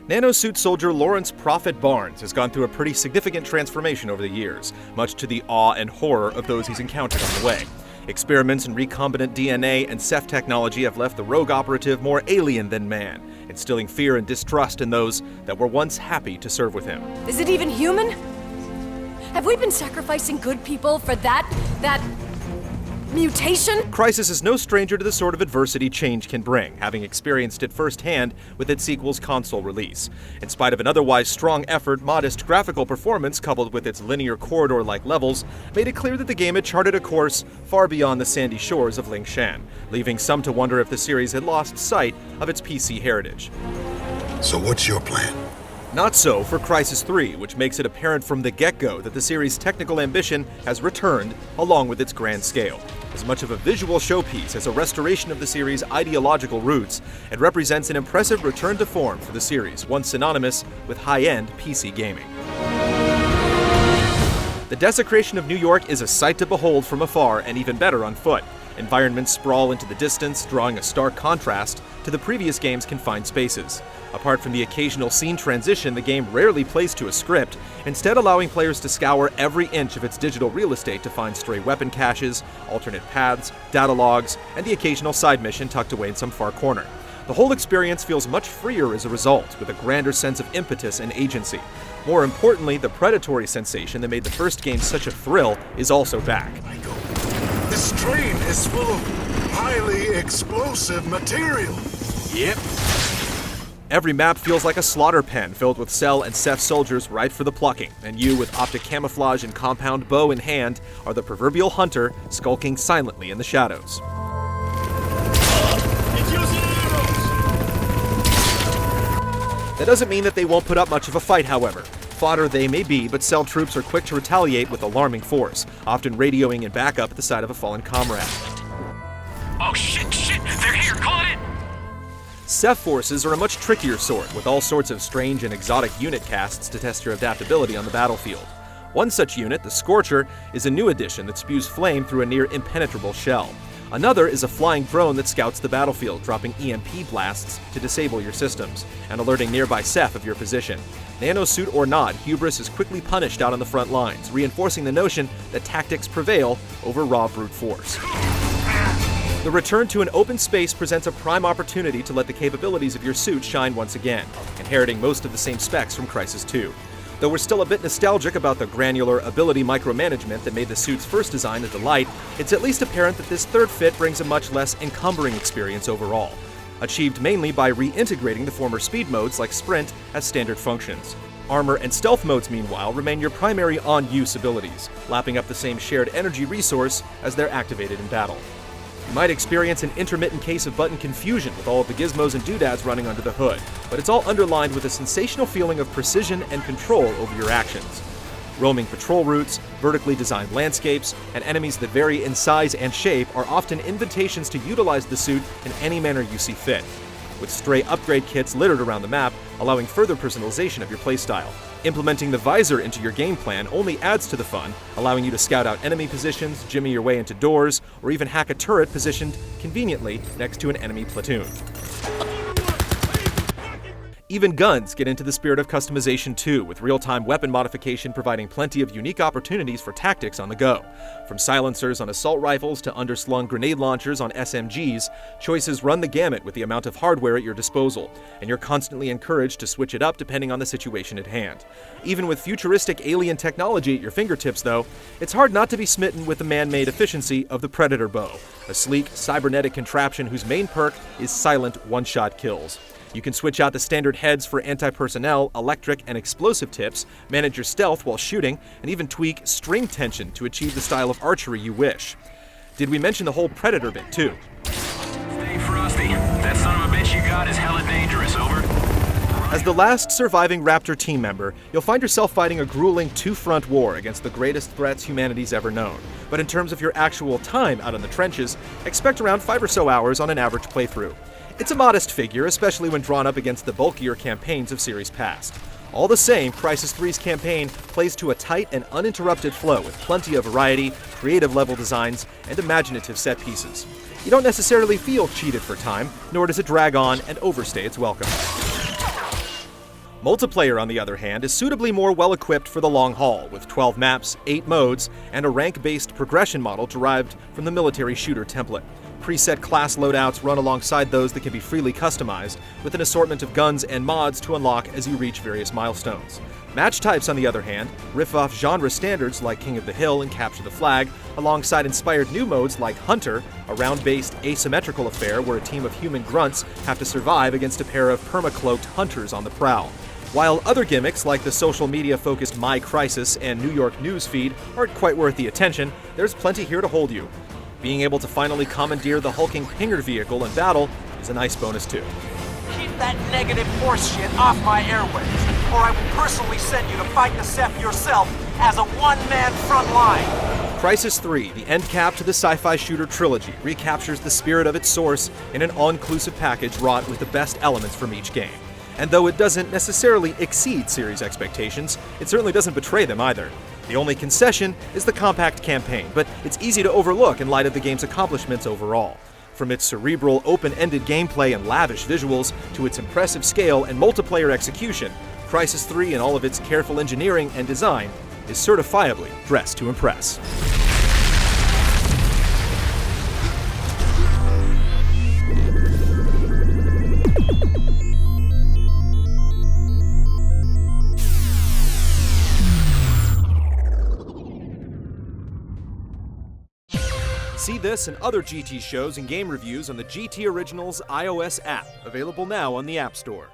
Nanosuit soldier Lawrence Prophet Barnes has gone through a pretty significant transformation over the years, much to the awe and horror of those he's encountered on the way. Experiments in recombinant DNA and Ceph technology have left the rogue operative more alien than man, instilling fear and distrust in those that were once happy to serve with him. Is it even human? Have we been sacrificing good people for that mutation? Crysis is no stranger to the sort of adversity change can bring, having experienced it firsthand with its sequel's console release. In spite of an otherwise strong effort, modest graphical performance coupled with its linear corridor-like levels made it clear that the game had charted a course far beyond the sandy shores of Lingshan, leaving some to wonder if the series had lost sight of its PC heritage. So what's your plan? Not so for Crysis 3, which makes it apparent from the get-go that the series' technical ambition has returned along with its grand scale. As much of a visual showpiece as a restoration of the series' ideological roots, it represents an impressive return to form for the series, once synonymous with high-end PC gaming. The desecration of New York is a sight to behold from afar and even better on foot. Environments sprawl into the distance, drawing a stark contrast to the previous game's confined spaces. Apart from the occasional scene transition, the game rarely plays to a script, instead allowing players to scour every inch of its digital real estate to find stray weapon caches, alternate paths, data logs, and the occasional side mission tucked away in some far corner. The whole experience feels much freer as a result, with a grander sense of impetus and agency. More importantly, the predatory sensation that made the first game such a thrill is also back. This train is full of highly explosive material. Yep. Every map feels like a slaughter pen filled with Cell and Ceph soldiers ripe for the plucking, and you, with optic camouflage and compound bow in hand, are the proverbial hunter skulking silently in the shadows. That doesn't mean that they won't put up much of a fight, however. Fodder they may be, but Cell troops are quick to retaliate with alarming force, often radioing in backup at the side of a fallen comrade. Oh shit, they're here, call it in! Ceph forces are a much trickier sort, with all sorts of strange and exotic unit casts to test your adaptability on the battlefield. One such unit, the Scorcher, is a new addition that spews flame through a near impenetrable shell. Another is a flying drone that scouts the battlefield, dropping EMP blasts to disable your systems, and alerting nearby Ceph of your position. Nanosuit or not, hubris is quickly punished out on the front lines, reinforcing the notion that tactics prevail over raw brute force. The return to an open space presents a prime opportunity to let the capabilities of your suit shine once again, inheriting most of the same specs from Crysis 2. Though we're still a bit nostalgic about the granular ability micromanagement that made the suit's first design a delight, it's at least apparent that this third fit brings a much less encumbering experience overall, achieved mainly by reintegrating the former speed modes like sprint as standard functions. Armor and stealth modes, meanwhile, remain your primary on-use abilities, lapping up the same shared energy resource as they're activated in battle. You might experience an intermittent case of button confusion with all of the gizmos and doodads running under the hood, but it's all underlined with a sensational feeling of precision and control over your actions. Roaming patrol routes, vertically designed landscapes, and enemies that vary in size and shape are often invitations to utilize the suit in any manner you see fit, with stray upgrade kits littered around the map, allowing further personalization of your playstyle. Implementing the visor into your game plan only adds to the fun, allowing you to scout out enemy positions, jimmy your way into doors, or even hack a turret positioned conveniently next to an enemy platoon. Even guns get into the spirit of customization too, with real-time weapon modification providing plenty of unique opportunities for tactics on the go. From silencers on assault rifles to underslung grenade launchers on SMGs, choices run the gamut with the amount of hardware at your disposal, and you're constantly encouraged to switch it up depending on the situation at hand. Even with futuristic alien technology at your fingertips, though, it's hard not to be smitten with the man-made efficiency of the Predator bow, a sleek, cybernetic contraption whose main perk is silent one-shot kills. You can switch out the standard heads for anti-personnel, electric, and explosive tips, manage your stealth while shooting, and even tweak string tension to achieve the style of archery you wish. Did we mention the whole Predator bit, too? Stay frosty. That son of a bitch you got is hella dangerous, over. As the last surviving Raptor team member, you'll find yourself fighting a grueling two-front war against the greatest threats humanity's ever known. But in terms of your actual time out in the trenches, expect around 5 or so hours on an average playthrough. It's a modest figure, especially when drawn up against the bulkier campaigns of series past. All the same, Crysis 3's campaign plays to a tight and uninterrupted flow with plenty of variety, creative level designs, and imaginative set pieces. You don't necessarily feel cheated for time, nor does it drag on and overstay its welcome. Multiplayer, on the other hand, is suitably more well-equipped for the long haul, with 12 maps, 8 modes, and a rank-based progression model derived from the military shooter template. Preset class loadouts run alongside those that can be freely customized, with an assortment of guns and mods to unlock as you reach various milestones. Match types, on the other hand, riff off genre standards like King of the Hill and Capture the Flag, alongside inspired new modes like Hunter, a round-based asymmetrical affair where a team of human grunts have to survive against a pair of perma-cloaked hunters on the prowl. While other gimmicks like the social media-focused My Crysis and New York news feed aren't quite worth the attention, there's plenty here to hold you. Being able to finally commandeer the hulking Pinger vehicle in battle is a nice bonus too. Keep that negative horse shit off my airwaves, or I will personally send you to fight the Ceph yourself as a one-man front line. Crysis 3, the end cap to the sci-fi shooter trilogy, recaptures the spirit of its source in an all-inclusive package wrought with the best elements from each game. And though it doesn't necessarily exceed series expectations, it certainly doesn't betray them either. The only concession is the compact campaign, but it's easy to overlook in light of the game's accomplishments overall. From its cerebral, open-ended gameplay and lavish visuals to its impressive scale and multiplayer execution, Crysis 3 and all of its careful engineering and design is certifiably dressed to impress. See this and other GT shows and game reviews on the GT Originals iOS app, available now on the App Store.